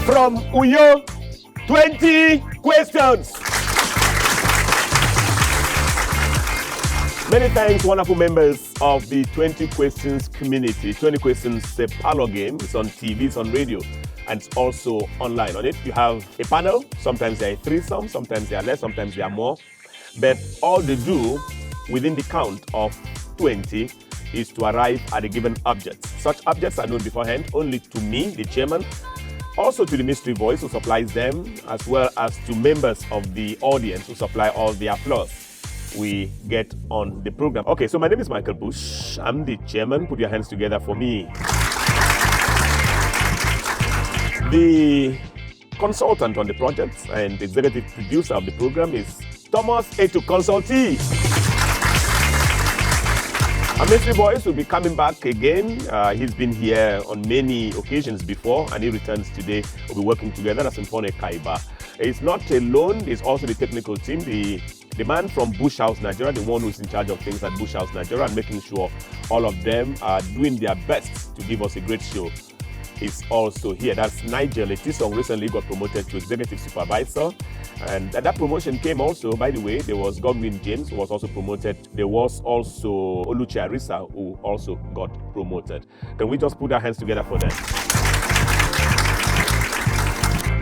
From Uyo, 20 questions. Many thanks, wonderful members of the 20 Questions community. 20 Questions is a Parlour game. It's on TV, it's on radio, and it's also online. On it, you have a panel. Sometimes there are threesome, sometimes there are less, sometimes there are more. But all they do within the count of 20 is to arrive at a given object. Such objects are known beforehand only to me, the chairman, also to the mystery voice who supplies them, as well as to members of the audience who supply all the applause we get on the program. Okay, so my name is Michael Bush. I'm the chairman. Put your hands together for me. The consultant on the project and executive producer of the program is Thomas Etu Consultee. Our mystery voice will be coming back again. He's been here on many occasions before, and he returns today. We'll be working together as Mfone Kaiba. He's not alone. He's also the technical team, the man from Bush House, Nigeria, the one who's in charge of things at Bush House, Nigeria, and making sure all of them are doing their best to give us a great show. Is also here. That's Nigel Etisong, recently got promoted to executive supervisor. And that promotion came also, by the way, there was Godwin James, who was also promoted. There was also Oluchi Arisa, who also got promoted. Can we just put our hands together for them?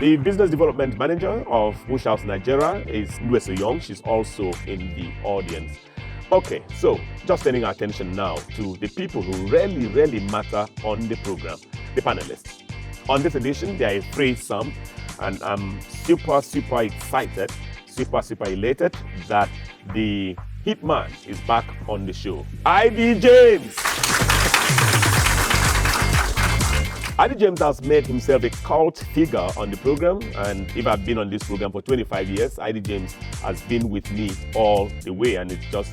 The business development manager of Bush House Nigeria is Nwese Young. She's also in the audience. Okay, so just turning our attention now to the people who really matter on the program, the panelists. On this edition, they are a threesome, and I'm super excited, super elated that the hitman is back on the show. ID James! ID James has made himself a cult figure on the program, and if I've been on this program for 25 years, ID James has been with me all the way, and it's just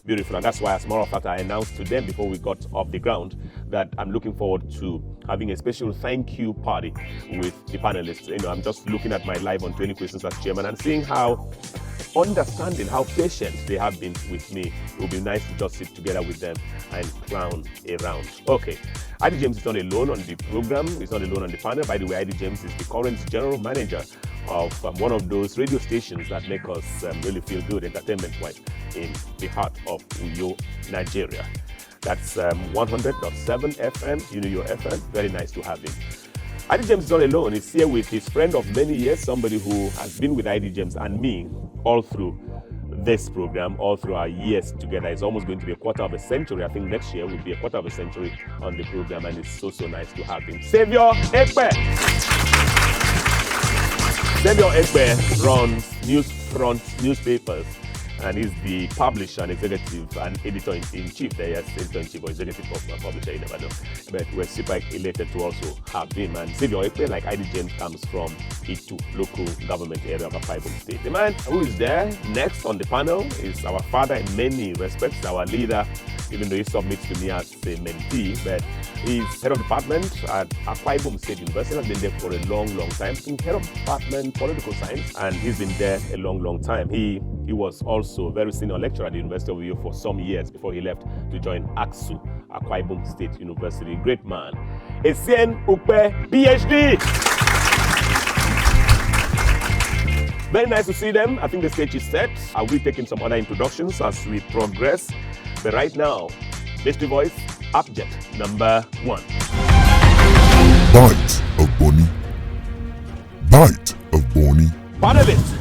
beautiful. And that's why, as a matter of fact, I announced to them before we got off the ground that I'm looking forward to having a special thank you party with the panelists. You know, I'm just looking at my life on 20 Questions as chairman and seeing how understanding, how patient they have been with me. It would be nice to just sit together with them and clown around. Okay, ID James is not alone on the program. He's not alone on the panel. By the way, ID James is the current general manager of one of those radio stations that make us really feel good entertainment-wise in the heart of Uyo, Nigeria. That's 100.7 FM, Uyo FM. Very nice to have him. ID James is not alone. He's here with his friend of many years, somebody who has been with ID James and me all through this program, all through our years together. It's almost going to be a quarter of a century. I think next year will be a quarter of a century on the program, and it's so nice to have him. Savior Ekpe! Savior Ekpe runs Newsfront newspapers, and he's the publisher and executive and editor-in-chief there. Yes, editor-in-chief or executive of a publisher, you never know. But we're super elated to also have him. And Savior Ekpe, like ID James, comes from Itu local government area of Akwa Ibom State. The man who is there next on the panel is our father in many respects, our leader, even though he submits to me as a mentee, but he's head of department at Akwa Ibom State University. I've been there for a long time. He's head of department political science, and he's been there a long time. He was also a very senior lecturer at the University of Uyo for some years before he left to join AXU, Akwa Ibom State University. Great man. Esien Ukpe, PhD. Very nice to see them. I think the stage is set. I'll be taking some other introductions as we progress. But right now, mystery voice, object number 1. Bite of Bonnie. Bite of Bonnie. Panelist,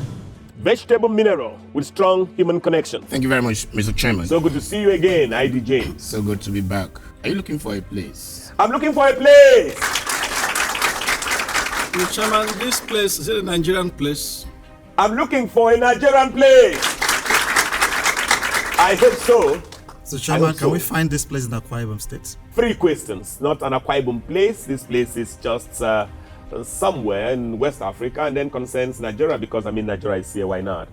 vegetable mineral with strong human connection. Thank you very much, Mr. Chairman. So good to see you again, ID James. So good to be back. Are you looking for a place? I'm looking for a place. Mr. Chairman, this place, is it a Nigerian place? I'm looking for a Nigerian place. I hope so. So, Chairman, can we find this place in Akwa Ibom State? 3 questions, not an Akwa Ibom place. This place is just somewhere in West Africa and then concerns Nigeria because, Nigeria is here, why not?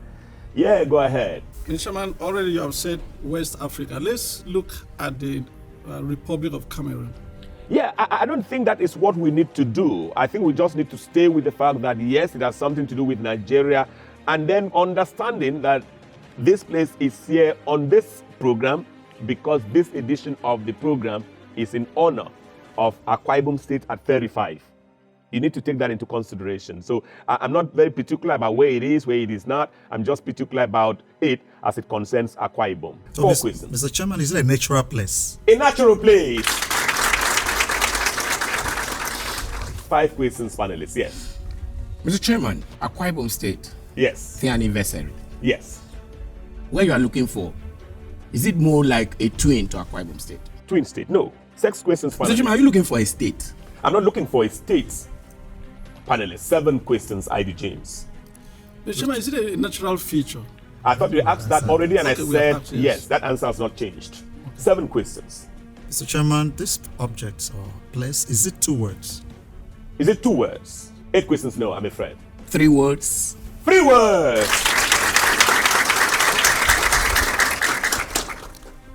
Yeah, go ahead. Mr. Chairman, already you have said West Africa. Let's look at the Republic of Cameroon. Yeah, I don't think that is what we need to do. I think we just need to stay with the fact that, yes, it has something to do with Nigeria and then understanding that this place is here on this program because this edition of the program is in honor of Akwa Ibom State at 35. You need to take that into consideration. So I'm not very particular about where it is not. I'm just particular about it as it concerns Akwa Ibom. So, 4 questions. Mr. Chairman, is it a natural place? A natural place. 5 questions, panelists. Yes. Mr. Chairman, Akwa Ibom State, Yes. the anniversary. Yes. Where you are looking for, is it more like a twin to Akwa Ibom State? Twin state. No. 6 questions, Mr. Chairman, panelists. are you looking for a state? I'm not looking for a state. Panelists. 7 questions, ID James. Mr. Chairman, is it a natural feature? I thought you asked that already, and Okay, I we have said asked, yes. yes. That answer has not changed. 7 questions. Mr. Chairman, this object or place, is it 2 words? Is it 2 words? 8 questions, no, I'm afraid. 3 words. 3 words.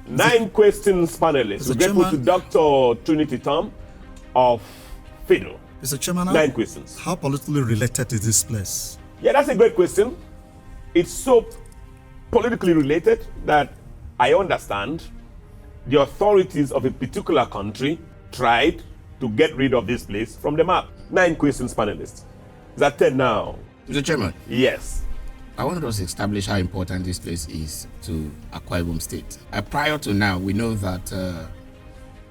9 questions, panelists. Mr. We're grateful to Chairman. Dr. Trinity Tom of FIDO. Mr. Chairman, 9 questions. how politically related is this place? Yeah, that's a great question. It's so politically related that I understand the authorities of a particular country tried to get rid of this place from the map. 9 questions, panelists. Is that 10 now? Mr. Chairman, Yes. I wanted us to establish how important this place is to Akwa Ibom State. Prior to now, we know that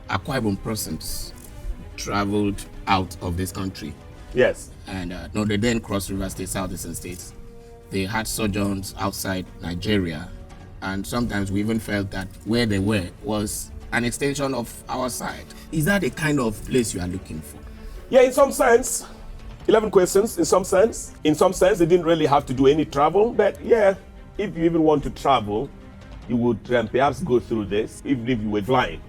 Akwa Ibom persons traveled out of this country, Yes. and no, they then crossed River State, Southeastern states. They had sojourns outside Nigeria, and sometimes we even felt that where they were was an extension of our side. Is that the kind of place you are looking for? Yeah, in some sense. 11 questions, in some sense. In some sense, they didn't really have to do any travel. But yeah, if you even want to travel, you would perhaps go through this. Even if you were flying,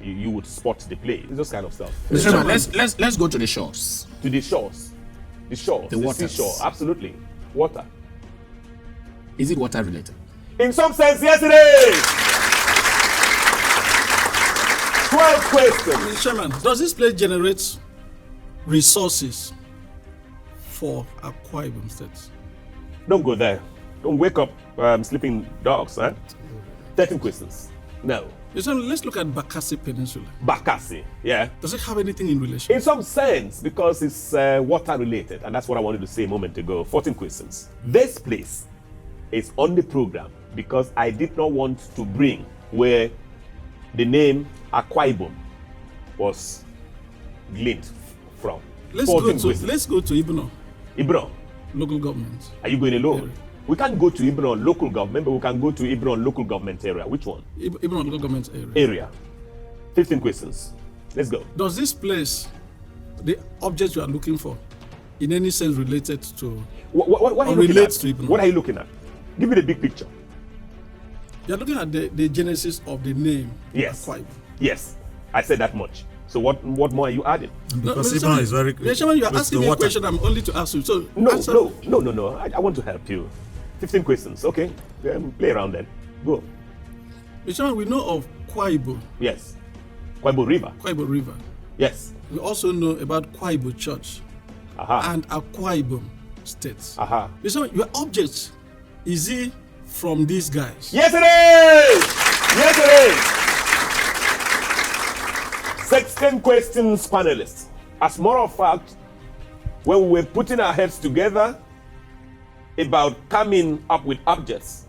you would spot the place. It's just kind of stuff. Mr. Chairman, let's go to the shores. To the shores. The shores. The waters. seashore. Absolutely. Water. Is it water related? In some sense, yes, it is. 12 questions. Mr. Chairman, does this place generate resources for Akwa Ibom State? Don't go there. Don't wake up sleeping dogs, huh? 13 questions. No. Mr. Chairman, let's look at Bakassi Peninsula. Bakassi, yeah. Does it have anything in relation? In some sense, because it's water related, and that's what I wanted to say a moment ago. 14 questions. This place is on the program because I did not want to bring where the name Akwa Ibom was gleaned from. Let's 14 go to questions. Ibno, Ibron, local government. are you going alone? Area. We can't go to Ibron local government, but we can go to Ibron local government area. Which one? Ibno local government area. Area. 15 questions. Let's go. Does this place, the object you are looking for, in any sense related to, What are you Or looking relates at? to Ibron. What are you looking at? Give me the big picture. you are looking at the genesis of the name Yes. Akwa Ibom? Yes, I said that much. So what more are you adding? Because Mr. Ibom is very Mr. Chairman, you are close asking to me a water. question. I'm only to ask you. So No. answer- I want to help you. 15 questions. Okay, play around then. Go. Mr. Chairman, we know of Akwa Ibom, Yes. Kwaibo River. Akwa Ibom River. Yes. We also know about Akwa Ibom Church Aha. and Akwa Ibom State. Aha. Mr. Chairman, your object is it from these guys? Yes, it is. Yes, it is. 16 questions, panelists. As a matter of fact, when we were putting our heads together about coming up with objects,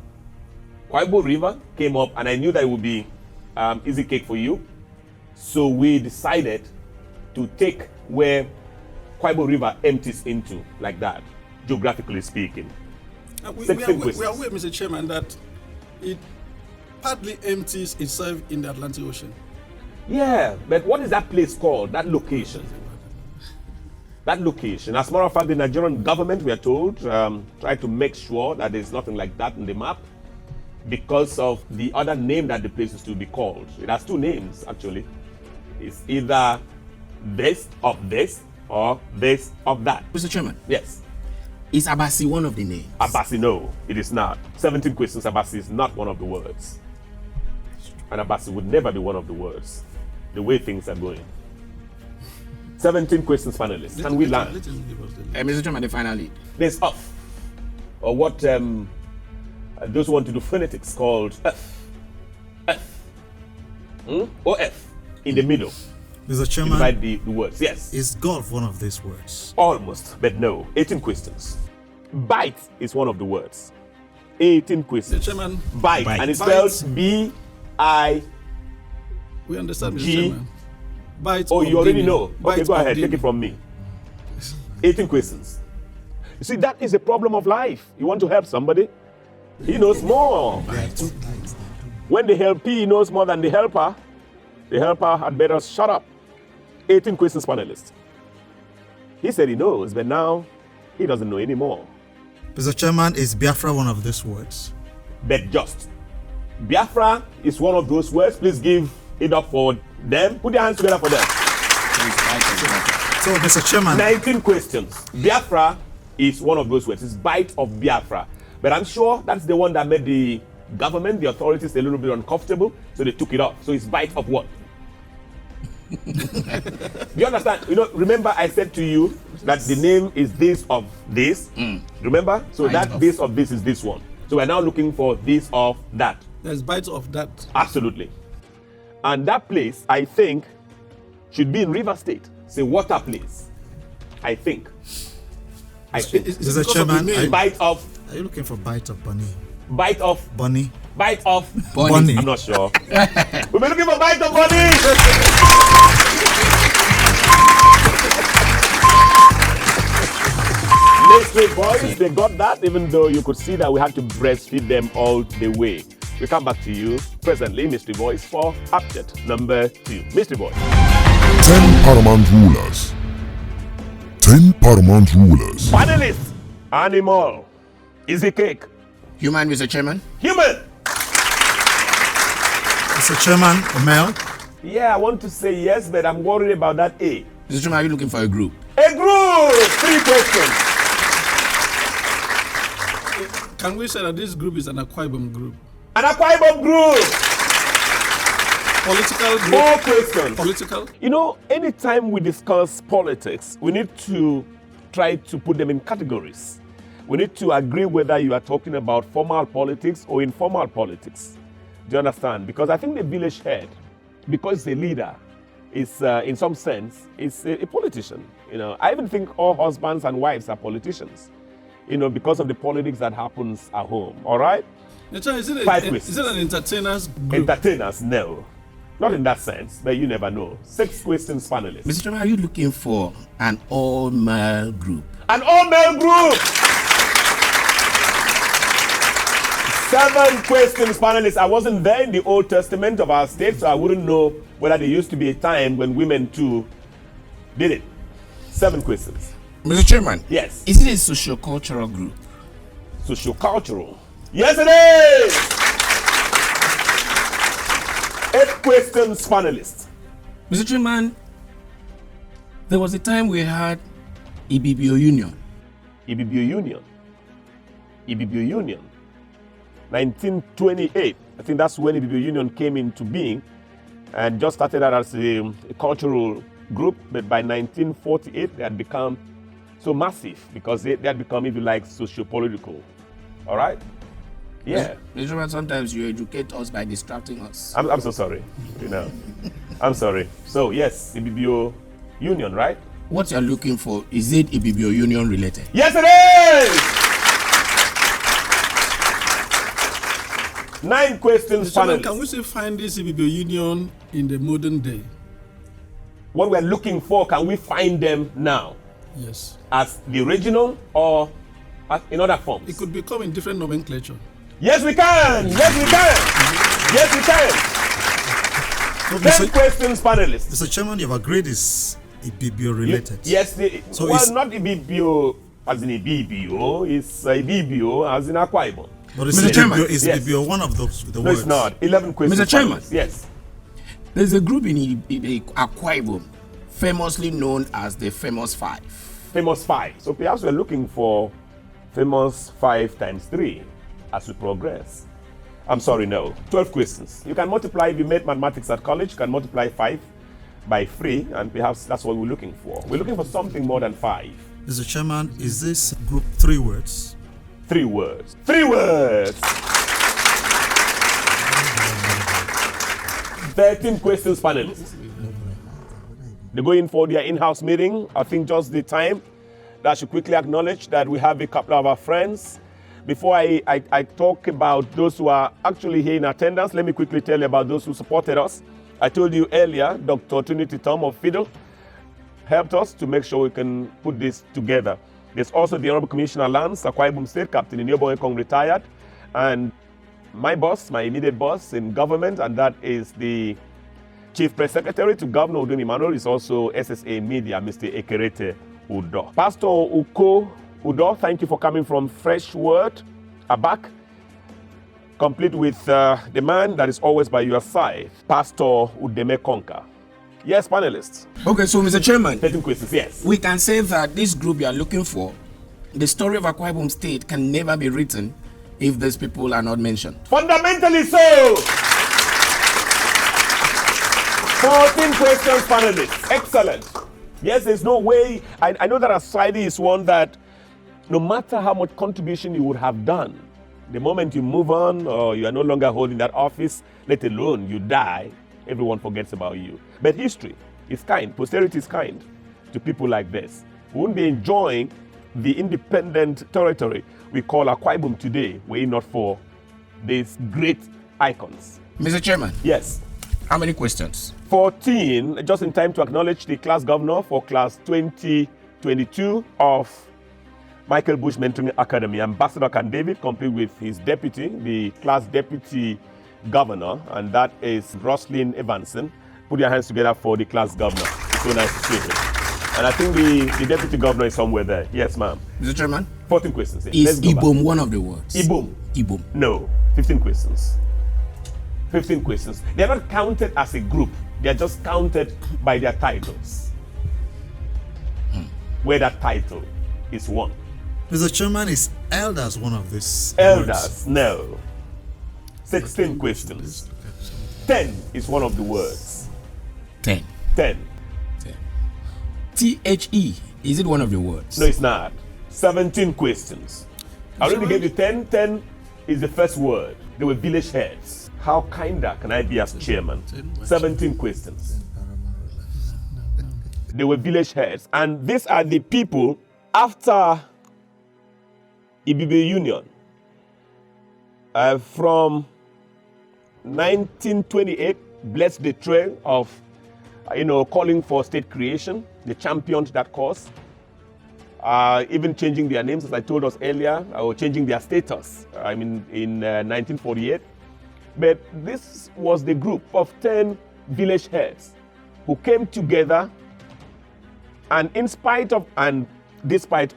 Kwaibo River came up, and I knew that it would be easy cake for you. So we decided to take where Kwaibo River empties into, like that, geographically speaking. We 16 are questions. aware, Mr. Chairman, that it partly empties itself in the Atlantic Ocean. Yeah, but what is that place called? That location? That location. As a matter of fact, the Nigerian government, we are told, tried to make sure that there's nothing like that in the map because of the other name that the place is to be called. It has 2 names, actually. It's either this of this or this of that. Mr. Chairman, Yes. is Abasi one of the names? Abasi, no, it is not. 17 questions, Abasi is not one of the words. And Abasi would never be one of the words, the way things are going. 17 questions, panelists. Can we land? Let him give us the Mr. Chairman, the final lead. There's off. or what those who want to do phonetics called F. Or F in the middle. Mr. To Chairman, divide the words. Yes. is golf one of these words? Almost, but no. 18 questions. Bite is one of the words. 18 questions. Mr. Chairman, Bite. And it's spelled B-I. we understand, Mr. G. Chairman. Bite Oh, of you already Dini. know. Okay, Bite go of ahead. Dini. Take it from me. 18 questions. You see, that is a problem of life. You want to help somebody, he knows more. When the helpee knows more than the helper had better shut up. 18 questions panelist. He said he knows, but now he doesn't know anymore. Mr. Chairman, is Biafra one of these words? But just. Biafra is one of those words. Please give it up for them. Put your hands together for them. So, Mr. Chairman, 19 questions. Biafra is one of those words. It's bite of Biafra. But I'm sure that's the one that made the government, the authorities, a little bit uncomfortable, so they took it off. So it's bite of what? Do you understand? You know, remember I said to you that the name is this of this. Remember? So that this of this is this one. So we're now looking for this of that. There's bite of that. Absolutely. And that place, I think, should be in River State. It's a water place. I think. Mr. because of Chairman, the name? Bite of. are you looking for bite of bunny? Bite of. Bunny? Bite of. Bunny. I'm not sure. We've been looking for bite of bunny. Mystery boys, they got that, even though you could see that we had to breastfeed them all the way. We come back to you presently, Mystery Boys, for update number 2. Mystery Boys. 10 paramount rulers. 10 paramount rulers. Panelists. Animal. Easy cake. Human, Mr. Chairman. Human. Mr. Chairman, a male? Yeah, I want to say yes, but I'm worried about that A. Mr. Chairman, are you looking for a group? A group. 3 questions. Can we say that this group is an Akwa Ibom group? An Akwa Ibom group. Political group? 4 questions. Political? You know, anytime we discuss politics, we need to try to put them in categories. We need to agree whether you are talking about formal politics or informal politics. Do you understand? Because I think the village head, because the leader is, in some sense, is a politician. You know, I even think all husbands and wives are politicians. You know, because of the politics that happens at home. All right? Is it 5 questions. is it an entertainers group? Entertainers, no. Not in that sense, but you never know. 6 questions, panelists. Mr. Chairman, are you looking for an all-male group? An all-male group. 7 questions, panelists. I wasn't there in the Old Testament of our state, so I wouldn't know whether there used to be a time when women too did it. 7 questions. Mr. Chairman. Yes. Is it a socio-cultural group? Socio-cultural. Yes, it is. 8 questions, panelists. Mr. Chairman, there was a time we had Ibibio Union. Ibibio Union. Ibibio Union. 1928. I think that's when Ibibio Union came into being and just started out as a cultural group. But by 1948, they had become so massive because they had become, if you like, socio-political. All right? Yeah. Mr. Chairman, sometimes you educate us by distracting us. I'm so sorry. You know, I'm sorry. So, yes, Ibibio Union, right? What you're looking for, is it Ibibio Union related? Yes, it is! 9 questions, Mr. Chairman, panelists. can we still find this Ibibio Union in the modern day? What we're looking for, can we find them now? Yes. As the original or in other forms? It could become in different nomenclature. Yes, we can! Yes, we can! Yes, we can! 10 questions, panelists. Mr. Chairman, you've agreed it's Ibibio related. Yes, So well, it's- not Ibibio as in Ibibio, it's Ibibio as in Akwa Ibom. But is Mr. Chairman. Ibibio, is Yes. Ibibio one of those the No, words? it's not. 11 questions. Mr. Chairman. panelists. Yes. There's a group in Akwa Ibom, famously known as the Famous 5. Famous 5. So perhaps we're looking for famous 5 times 3 as we progress. I'm sorry, no. 12 questions. You can multiply, if you made mathematics at college, you can multiply 5 by 3, and perhaps that's what we're looking for. We're looking for something more than 5. Mr. Chairman, is this group 3 words? 3 words. 3 words. 13 questions, panelists. They're going for their in-house meeting. I think just the time that I should quickly acknowledge that we have a couple of our friends. Before I talk about those who are actually here in attendance, let me quickly tell you about those who supported us. I told you earlier, Dr. Trinity Tom of Fiddle helped us to make sure we can put this together. There's also the Honorable Commissioner Lance, Akwa Ibom State, Captain Inyobo Ekong retired, and my boss, my immediate boss in government, and that is the Chief Press Secretary to Governor Udun Emmanuel, is also SSA Media, Mr. Ekerete Udo. Pastor Uko Udo, thank you for coming from Fresh Word, Abak, complete with the man that is always by your side, Pastor Udeme Konka. Yes, panelists. Okay, so Mr. Chairman, 13 questions, yes. we can say that this group you are looking for, the story of Akwa Ibom State can never be written if these people are not mentioned. Fundamentally so. 14 questions, panelists. Excellent. Yes, there's no way. I know that our society is one that no matter how much contribution you would have done, the moment you move on or you are no longer holding that office, let alone you die, everyone forgets about you. But history is kind, posterity is kind to people like this. We wouldn't be enjoying the independent territory we call Akwa Ibom today were it not for these great icons. Mr. Chairman. Yes. How many questions? 14, just in time to acknowledge the class governor for class 2022 of Michael Bush Mentoring Academy, Ambassador Can David, complete with his deputy, the class deputy governor, and that is Roslyn Evanson. Put your hands together for the class governor. It's so nice to see him. And I think the deputy governor is somewhere there. Yes, ma'am. Mr. Chairman. 14 questions. Yes. Is Ibom one of the words? Ibom. Ibom. No. 15 questions. 15 questions. They are not counted as a group. They are just counted by their titles. Where that title is won. Mr. Chairman, is elders one of these Elders, words? no. 16 questions. 10 is one of the words. 10. 10. THE, is it one of the words? No, it's not. 17 questions. I already gave you 10. 10 is the first word. They were village heads. How kinder can I be as chairman? 17 questions. They were village heads. And these are the people after Ibibe Union. From 1928, blessed the trail of, calling for state creation. They championed that cause. Even changing their names, as I told us earlier, or changing their status, in 1948. But this was the group of 10 village heads who came together, and despite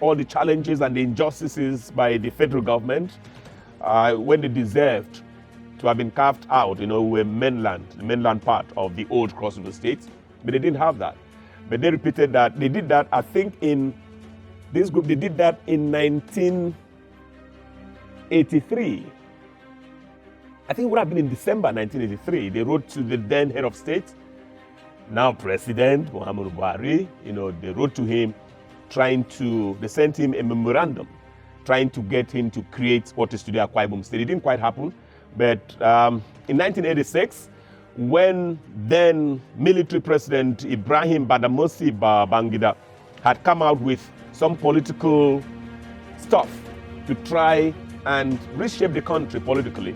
all the challenges and the injustices by the federal government, when they deserved to have been carved out, were the mainland part of the old Cross River State, but they didn't have that. But they repeated that. They did that, I think, in this group, they did that in 1983. I think it would have been in December 1983. They wrote to the then head of state, now President Muhammadu Buhari. They wrote to him, they sent him a memorandum, trying to get him to create what is today Akwa Ibom State. It didn't quite happen, but in 1986, when then military president Ibrahim Badamasi Babangida had come out with some political stuff to try and reshape the country politically,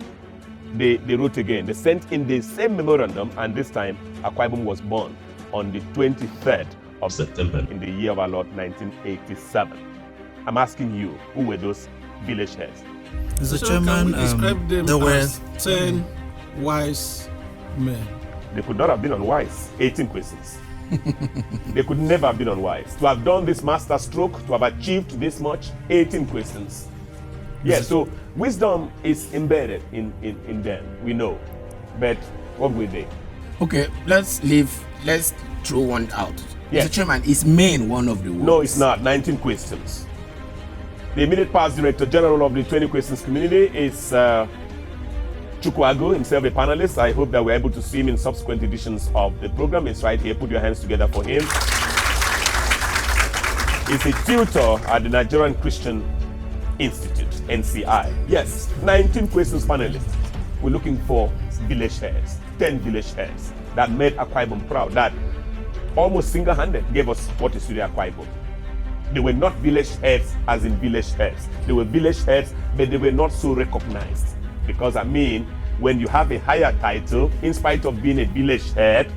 they wrote again. They sent in the same memorandum, and this time Akwa Ibom was born on the 23rd of September in the year of our Lord 1987. I'm asking you, who were those village heads? Mr. Chairman, describe them there were as 10 wise men. They could not have been unwise. 18 questions. They could never have been unwise. To have done this master stroke, to have achieved this much, 18 questions. Yes, so wisdom is embedded in them, we know. But what were they? Okay, let's throw one out. Yes. Mr. Chairman, is main one of the words? No, it's not. 19 questions. The immediate past director general of the 20 questions community is Chukwago, himself a panelist. I hope that we're able to see him in subsequent editions of the program. It's right here. Put your hands together for him. He's a tutor at the Nigerian Christian Institute, NCI. Yes, 19 questions panelists. We're looking for village heads, 10 village heads that made Akwa Ibom proud, that almost single-handed gave us what is today Akwa Ibom. They were not village heads as in village heads. They were village heads, but they were not so recognized. Because I mean, when you have a higher title, in spite of being a village head,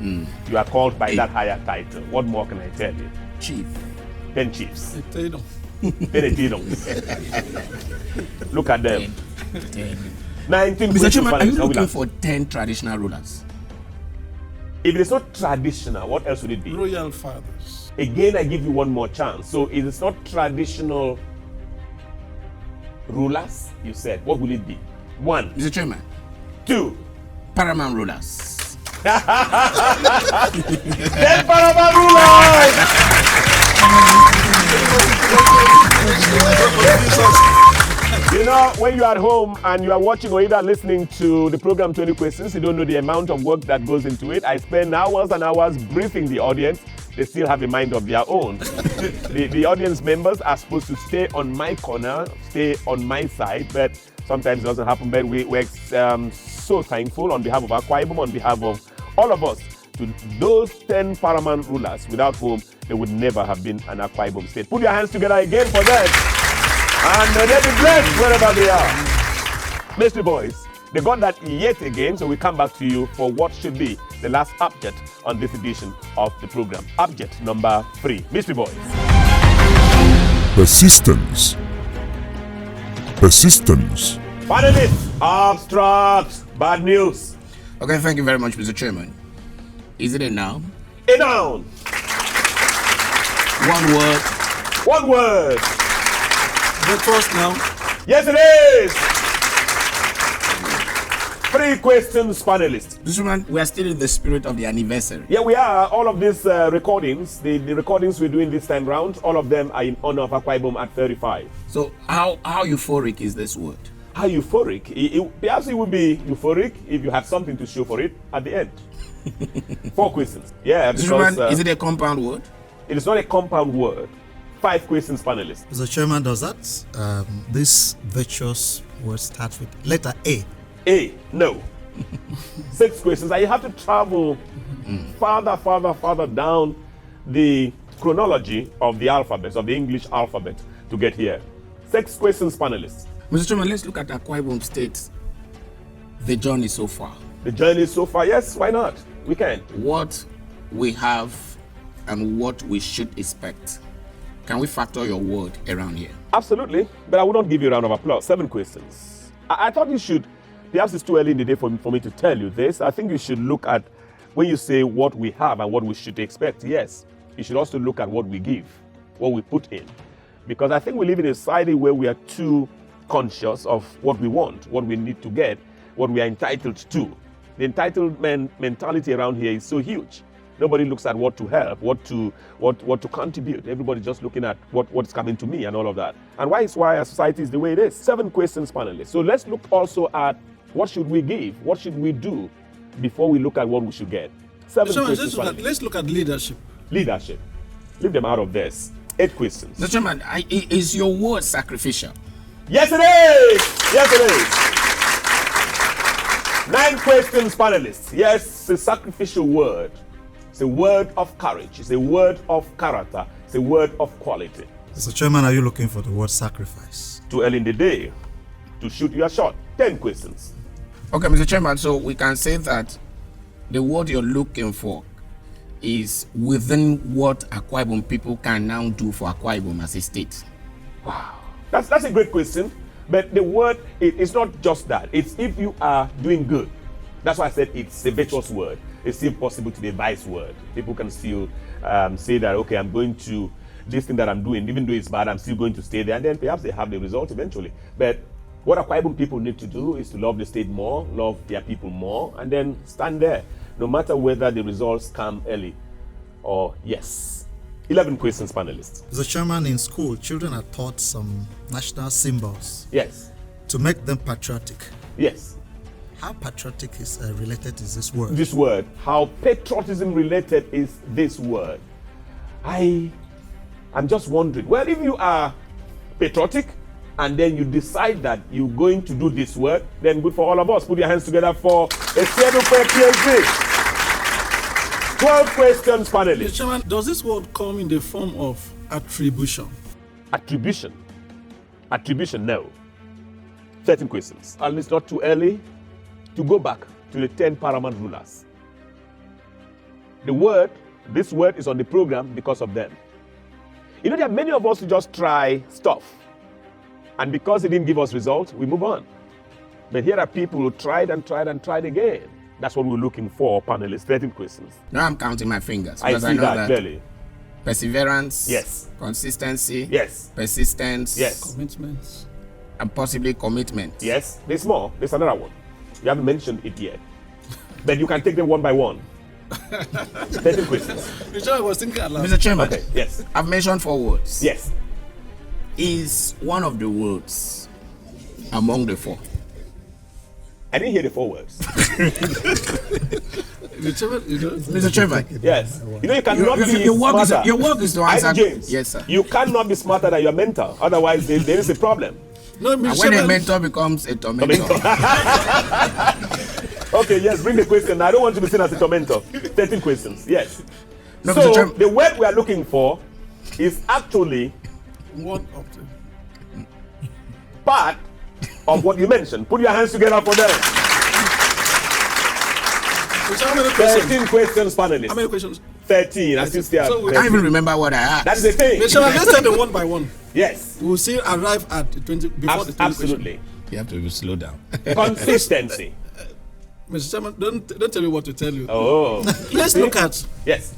you are called by that higher title. What more can I tell you? Chief. 10 chiefs. Potato. 10 Etinos. Look at them. 19 Mr. Chairman, are you questions. looking for 10 traditional rulers? If it is not traditional, what else would it be? Royal fathers. Again, I give you one more chance. So it is not traditional rulers, you said. What will it be? 1. Mr. Chairman, 2. paramount rulers. 10 paramount rulers! You know, when you're at home and you are watching or either listening to the program 20 Questions, you don't know the amount of work that goes into it. I spend hours and hours briefing the audience. They still have a mind of their own. The audience members are supposed to stay on my corner, stay on my side, but sometimes it doesn't happen. But we're so thankful on behalf of Akwa Ibom, on behalf of all of us, to those 10 paramount rulers without whom there would never have been an Akwa Ibom state. Put your hands together again for them. And may they be blessed wherever they are. Mystery Boys, they got that yet again, so we come back to you for what should be the last object on this edition of the program. Object number 3. Mystery Boys. Persistence. Persistence. Panelists, abstract, bad news. Okay, thank you very much, Mr. Chairman. Is it a noun? A noun. 1 word. 1 word. The first now. Yes, it is. 3 questions, panelists. Mr. Chairman, we are still in the spirit of the anniversary. Yeah, we are. All of these recordings, the recordings we're doing this time round, all of them are in honor of Akwa Ibom at 35. So how euphoric is this word? How euphoric? Perhaps it would be euphoric if you have something to show for it at the end. 4 questions. Yeah, Mr. because Chairman, is it a compound word? it is not a compound word. 5 questions, panelists. Mr. Chairman, does that this virtuous word start with letter A? A, no. 6 questions. And you have to travel farther down the chronology of the alphabet, of the English alphabet, to get here. 6 questions, panelists. Mr. Chairman, let's look at Akwa Ibom State. The journey so far. The journey so far, yes, why not? We can. What we have and what we should expect. Can we factor your word around here? Absolutely, but I will not give you a round of applause. 7 questions. I thought you should, perhaps it's too early in the day for me to tell you this. I think you should look at, when you say what we have and what we should expect, yes, you should also look at what we give, what we put in. Because I think we live in a society where we are too conscious of what we want, what we need to get, what we are entitled to. The entitlement mentality around here is so huge. Nobody looks at what to help, what to contribute. Everybody's just looking at what's coming to me and all of that. And why our society is the way it is. 7 questions, panelists. So let's look also at what should we give, what should we do before we look at what we should get. 7 questions, panelists. Let's look at leadership. Leadership. Leave them out of this. 8 questions. Mr. Chairman, is your word sacrificial? Yes, it is. Yes, it is. 9 questions, panelists. Yes, it's a sacrificial word. It's a word of courage. It's a word of character. It's a word of quality. Mr. Chairman, are you looking for the word sacrifice? Too early in the day to shoot your shot. 10 questions. Okay, Mr. Chairman, so we can say that the word you're looking for is within what Akwa Ibom people can now do for Akwa Ibom as a state. Wow. That's a great question. But the word, it's not just that. It's if you are doing good. That's why I said it's a virtuous word. It's still possible to be a vice word. People can still say that, okay, I'm going to, this thing that I'm doing, even though it's bad, I'm still going to stay there. And then perhaps they have the result eventually. But what Akwa Ibom people need to do is to love the state more, love their people more, and then stand there, no matter whether the results come early or yes. 11 questions, panelists. Mr. Chairman, in school, children are taught some national symbols Yes. to make them patriotic. Yes. How patriotic is related is this word? This word, how patriotism related is this word? I'm just wondering. Well, if you are patriotic, and then you decide that you're going to do this work, then good for all of us. Put your hands together for Esianupe PhD. 12 questions, Mr. panelists. Chairman, does this word come in the form of attribution? Attribution. Attribution, no. 13 questions. And it's not too early to go back to the 10 paramount rulers. This word is on the program because of them. You know, there are many of us who just try stuff. And because it didn't give us results, we move on. But here are people who tried and tried and tried again. That's what we're looking for, panelists. 13 questions. Now I'm counting my fingers. I because see know that clearly. Perseverance. Yes. Consistency. Yes. Persistence. Yes. Commitments. And possibly commitment. Yes. There's more. There's another one. You haven't mentioned it yet. But you can take them one by one. 13 questions. Mr. Chairman, I was thinking aloud. Mr. Chairman, Okay. Yes. I've mentioned 4 words. Yes. Is one of the words among the 4? I didn't hear the 4 words. Mr. Chairman, Mr. Chairman, Yes. You know, you cannot be your work is smarter. your work is to answer. James. Yes, sir. You cannot be smarter than your mentor. Otherwise, there is a problem. no, And Mr. when a Chairman, mentor becomes a tormentor. Okay, yes, bring the question. I don't want to be seen as a tormentor. 13 questions. Yes. No, Mr. So, Chairman. the word we are looking for is actually one of them. part of what you mentioned. Put your hands together for them. Mr. Chairman, how many questions? 13 questions, panelists. How many questions? 13. I still stay at So we- I can't even 13. remember what I asked. That's the thing. Mr. Chairman, let's take them one by one. Yes. We will still arrive at the 20 before the 20 Absolutely. You have to slow down. Consistency. Mr. Chairman, don't tell me what to tell you. Oh. Let's look at Yes.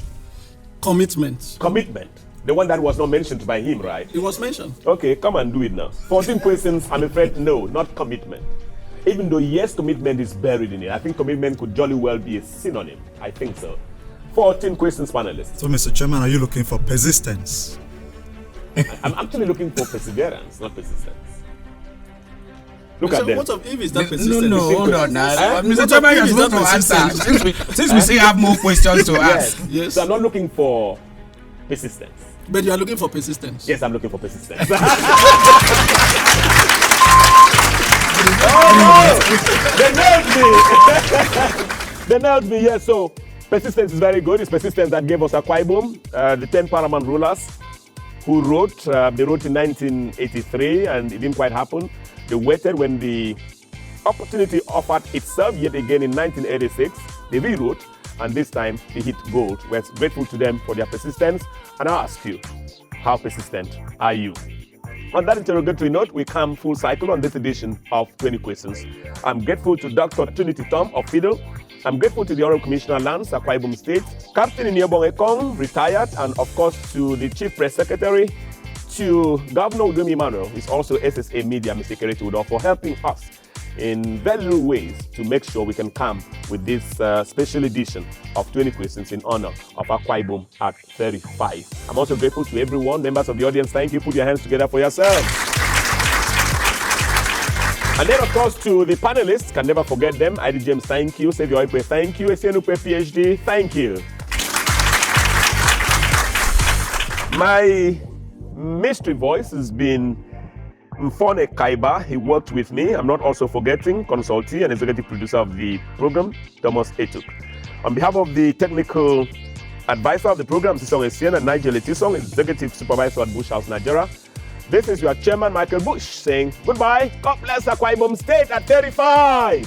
commitment. Commitment. The one that was not mentioned by him, right? It was mentioned. Okay, come and do it now. 14 questions, I'm afraid no, not commitment. Even though, yes, commitment is buried in it. I think commitment could jolly well be a synonym. I think so. 14 questions, panelists. So, Mr. Chairman, are you looking for persistence? I'm actually looking for perseverance, not persistence. Look Mr. at them. What of if it's not No, persistent? no, hold on now. Eh? Mr. Chairman, you're If it's supposed to not answer. persistent. Since we still have more questions to ask. Yes. Yes. So I'm not looking for persistence. But you are looking for persistence. Yes, I'm looking for persistence. Oh, they nailed me. They nailed me, yes. So persistence is very good. It's persistence that gave us Akwa Ibom, the 10 paramount rulers who wrote. They wrote in 1983 and it didn't quite happen. They waited when the opportunity offered itself yet again in 1986. They rewrote and this time they hit gold. We're grateful to them for their persistence. And I ask you, how persistent are you? On that interrogatory note, we come full cycle on this edition of 20 Questions. I'm grateful to Dr. Trinity Tom of Fiddle. I'm grateful to the Honorable Commissioner Lands, Akwa Ibom State, Captain Inyebong Ekong, retired, and of course to the Chief Press Secretary, to Governor Udom Emmanuel, is also SSA Media, Mr. Kereti Udo, for helping us in very little ways to make sure we can come with this special edition of 20 Questions in honor of Akwa Ibom at 35. I'm also grateful to everyone, members of the audience. Thank you. Put your hands together for yourselves. And then, of course, to the panelists, can never forget them. ID James, thank you. Savior Ipe, thank you. Esianupe PhD, thank you. My mystery voice has been Mfone Kaiba. He worked with me. I'm not also forgetting consultee and executive producer of the program, Thomas Etuk. On behalf of the technical advisor of the program, Sisong Essien, and Nigel Etisong, executive supervisor at Bush House, Nigeria, this is your chairman, Michael Bush, saying goodbye. God bless Akwa Ibom State at 35.